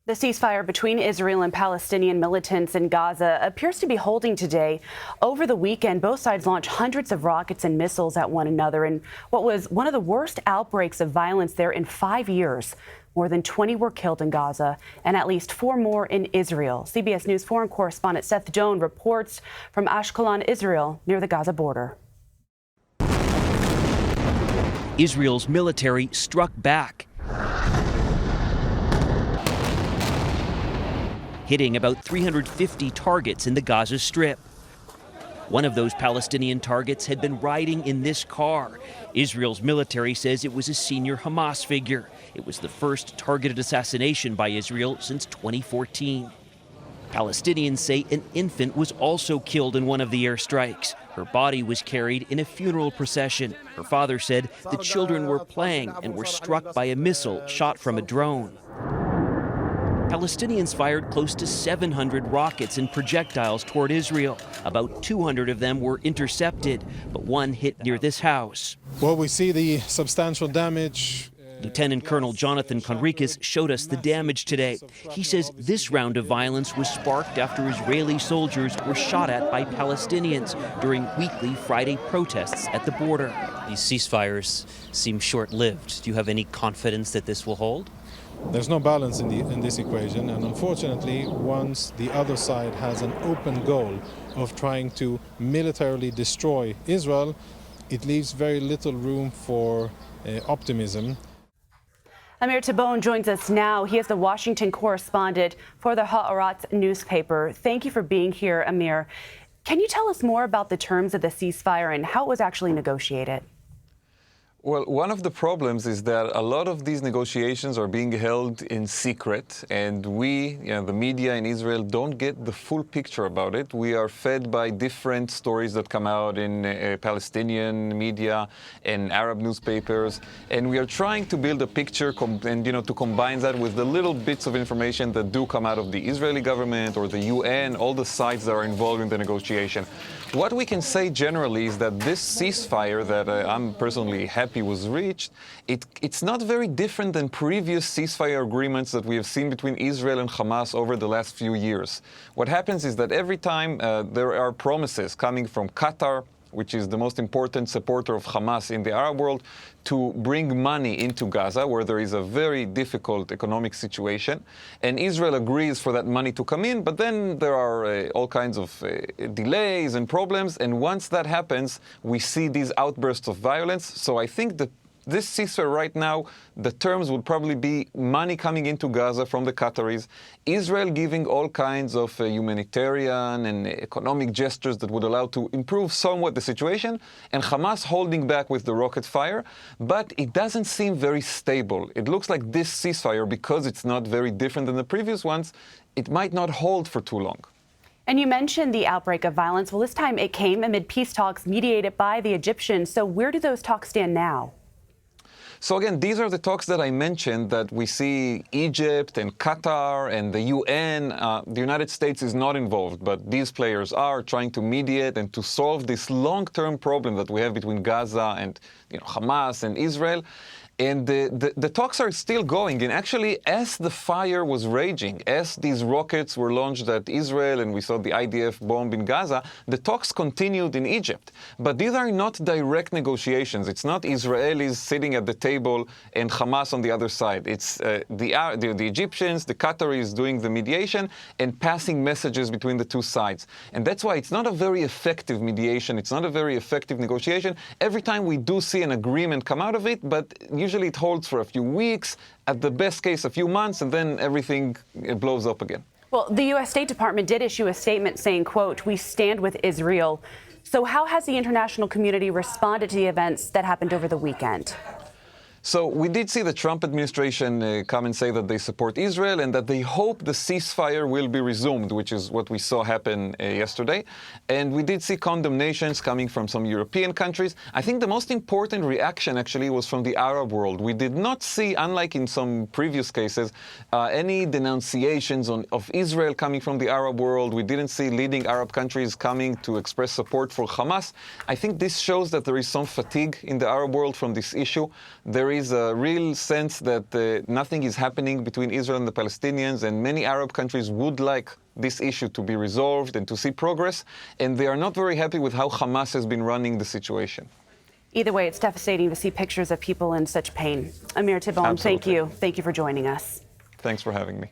The ceasefire between Israel and Palestinian militants in Gaza appears to be holding today. Over the weekend, both sides launched hundreds of rockets and missiles at one another in what was one of the worst outbreaks of violence there in 5 years. More than 20 were killed in Gaza and at least 4 more in Israel. CBS News foreign correspondent Seth Doan reports from Ashkelon, Israel, near the Gaza border. Israel's military struck back, hitting about 350 targets in the Gaza Strip. One of those Palestinian targets had been riding in this car. Israel's military says it was a senior Hamas figure. It was the first targeted assassination by Israel since 2014. Palestinians say an infant was also killed in one of the airstrikes. Her body was carried in a funeral procession. Her father said the children were playing and were struck by a missile shot from a drone. Palestinians fired close to 700 rockets and projectiles toward Israel. About 200 of them were intercepted, but one hit near this house. Well, we see the substantial damage. Lieutenant Colonel Jonathan Conricus showed us the damage today. He says this round of violence was sparked after Israeli soldiers were shot at by Palestinians during weekly Friday protests at the border. These ceasefires seem short-lived. Do you have any confidence that this will hold? There's no balance in this equation, and unfortunately, once the other side has an open goal of trying to militarily destroy Israel, it leaves very little room for optimism. Amir Tibon joins us now. He is the Washington correspondent for the Haaretz newspaper. Thank you for being here, Amir. Can you tell us more about the terms of the ceasefire and how it was actually negotiated? Well, one of the problems is that a lot of these negotiations are being held in secret, and we, the media in Israel, don't get the full picture about it. We are fed by different stories that come out in Palestinian media and Arab newspapers, and we are trying to build a picture and to combine that with the little bits of information that do come out of the Israeli government or the UN, all the sides that are involved in the negotiation. What we can say generally is that this ceasefire that I'm personally happy was reached, it's not very different than previous ceasefire agreements that we have seen between Israel and Hamas over the last few years. What happens is that every time there are promises coming from Qatar, which is the most important supporter of Hamas in the Arab world, to bring money into Gaza, where there is a very difficult economic situation. And Israel agrees for that money to come in, but then there are all kinds of delays and problems. And once that happens, we see these outbursts of violence. So I think that this ceasefire right now, the terms would probably be money coming into Gaza from the Qataris, Israel giving all kinds of humanitarian and economic gestures that would allow to improve somewhat the situation, and Hamas holding back with the rocket fire. But it doesn't seem very stable. It looks like this ceasefire, because it's not very different than the previous ones, it might not hold for too long. And you mentioned the outbreak of violence. Well, this time it came amid peace talks mediated by the Egyptians. So where do those talks stand now? So again, these are the talks that I mentioned, that we see Egypt and Qatar and the UN. The United States is not involved, but these players are trying to mediate and to solve this long-term problem that we have between Gaza and Hamas and Israel. And the talks are still going. And actually, as the fire was raging, as these rockets were launched at Israel and we saw the IDF bomb in Gaza, the talks continued in Egypt. But these are not direct negotiations. It's not Israelis sitting at the table and Hamas on the other side. It's the Egyptians, the Qataris doing the mediation and passing messages between the two sides. And that's why it's not a very effective mediation. It's not a very effective negotiation. Every time we do see an agreement come out of it, but usually it holds for a few weeks, at the best case a few months, and then everything blows up again. Well, the U.S. State Department did issue a statement saying, quote, "We stand with Israel." So how has the international community responded to the events that happened over the weekend? So we did see the Trump administration come and say that they support Israel and that they hope the ceasefire will be resumed, which is what we saw happen yesterday. And we did see condemnations coming from some European countries. I think the most important reaction actually was from the Arab world. We did not see, unlike in some previous cases, any denunciations of Israel coming from the Arab world. We didn't see leading Arab countries coming to express support for Hamas. I think this shows that there is some fatigue in the Arab world from this issue. There is a real sense that nothing is happening between Israel and the Palestinians, and many Arab countries would like this issue to be resolved and to see progress, and they are not very happy with how Hamas has been running the situation. Either way, it's devastating to see pictures of people in such pain. Amir Tibon, thank Absolutely. you. Thank you for joining us. Thanks for having me.